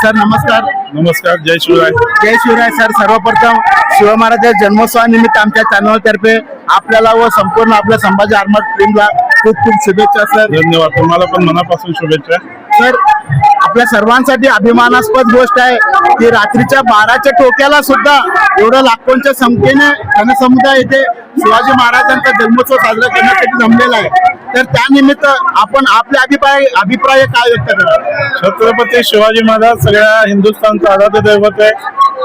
Sir नमस्कार. नमस्कार. जय शिवराय. जय Shivray sir. सर्वप्रथम शिव महाराज जन्मोत्सवानिमित्त आमच्या चॅनलतर्फे आपल्याला व संपूर्ण आपल्या संभाजी आर्मड टीमला खूप खूप शुभेच्छा सर. धन्यवाद. तुम्हाला पण मनापासून शुभेच्छा. सर आपल्या सर्वांसाठी अभिमानास्पद गोष्ट आहे की रात्रीच्या 12च्या टोक्याला सुद्धा एवढं लाखोंच्या संख्येने जनसमुदाय इथे शिवाजी महाराजांचा जन्मोत्सव साजरा करण्यासाठी जमलेला आहे. तर त्यानिमित्त आपण आपले अभिप्राय काय व्यक्त करा. छत्रपती शिवाजी महाराज सगळ्या हिंदुस्थानचं आराध्य दैवत आहे.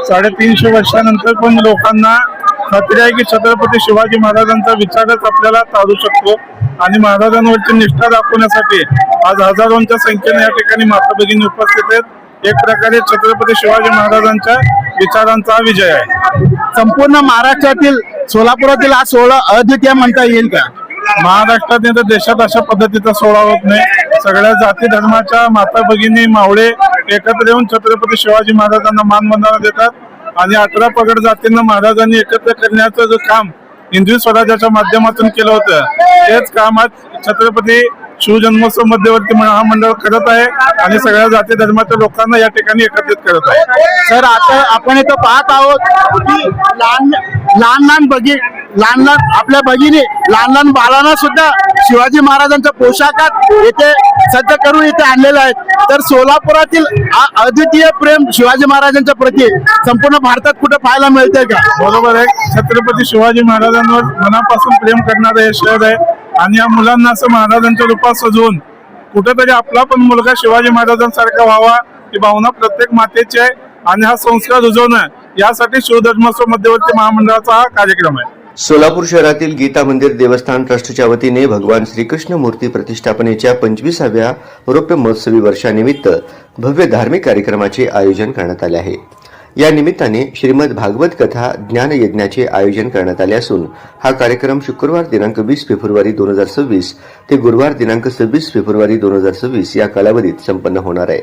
350 वर्षानंतर पण लोकांना खात्री आहे की छत्रपती शिवाजी महाराजांचा विचारच आपल्याला तारू शकतो आणि महाराजांवरची निष्ठा दाखवण्यासाठी आज हजारोंच्या संख्येने या ठिकाणी माता भगिनी उपस्थित आहेत. एक प्रकारे छत्रपती शिवाजी महाराजांच्या विचारांचा विजय आहे. संपूर्ण महाराष्ट्रातील सोलापुरातील हा सोहळा अद्वितीय म्हणता येईल का. महाराष्ट्रात नाही तर देशात अशा पद्धतीचा सोहळा होत नाही. सगळ्या जाती धर्माच्या माता भगिनी मावळे एकत्र येऊन छत्रपती शिवाजी महाराजांना मानवंदना देतात आणि 18 पगड जातींना महाराजांनी एकत्र करण्याचं जो काम हिंदवी स्वराज्याच्या माध्यमातून केलं होतं तेच काम आज छत्रपती शिवजन्मोत्सव मध्यवर्ती महामंडळ करत आहे आणि सगळ्या जाती धर्माच्या लोकांना या ठिकाणी एकत्रित करत आहे. सर आता आपण इथं पाहत आहोत की लहान आपल्या भगिनी लहान बाळांना सुद्धा शिवाजी महाराजांच्या पोशाखात येथे सज्ज करून इथे आणलेले आहेत. तर सोलापुरातील अद्वितीय प्रेम शिवाजी महाराजांच्या प्रती संपूर्ण भारतात कुठे पाहायला मिळते का. बरोबर आहे. छत्रपती शिवाजी महाराजांवर मनापासून प्रेम करणारं हे शहर आहे आणि या मुलांना असं महाराजांच्या रूपात सजवून कुठेतरी आपला पण मुलगा शिवाजी महाराजांसारखा व्हावा ही भावना प्रत्येक मातेची आहे आणि हा संस्कार रुजवणं यासाठी शिवजन्मोत्सव मध्यवर्ती महामंडळाचा हा कार्यक्रम आहे. सोलापूर शहरातील गीता मंदिर देवस्थान ट्रस्टच्या वतीने भगवान श्रीकृष्ण मूर्ती प्रतिष्ठापनेच्या 25व्या रौप्य महोत्सवी वर्षानिमित्त भव्य धार्मिक कार्यक्रमाचे आयोजन करण्यात आले आहे. या निमित्ताने श्रीमद भागवत कथा ज्ञान यज्ञाचे आयोजन करण्यात आले असून हा कार्यक्रम शुक्रवार दिनांक 20 फेब्रुवारी 2026 ते गुरुवार दिनांक 26 फेब्रुवारी 2026 या कालावधीत संपन्न होणार आहे.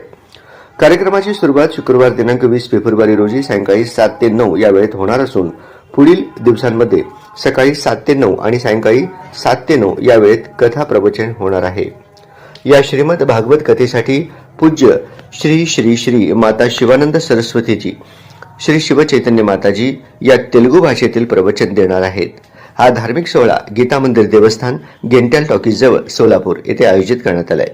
कार्यक्रमाची सुरुवात शुक्रवार दिनांक 20 फेब्रुवारी रोजी सायंकाळी 7 ते 9 या वेळेत होणार असून पुढील दिवसांमध्ये सकाळी 7 ते 9 आणि सायंकाळी 7 ते 9 या वेळेत कथा प्रवचन होणार आहे. या श्रीमद भागवत कथेसाठी पूज्य श्री श्री श्री माता शिवानंद सरस्वतीजी श्री शिवचैतन्य माताजी या तेलुगू भाषेतील प्रवचन देणार आहेत. हा धार्मिक सोहळा गीता मंदिर देवस्थान गेंट्याल टॉकीज जवळ सोलापूर येथे आयोजित करण्यात आलाय.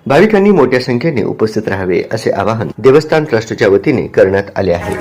भाविकांनी मोठ्या संख्येने उपस्थित राहावे असे आवाहन देवस्थान ट्रस्टच्या वतीने करण्यात आले आहे.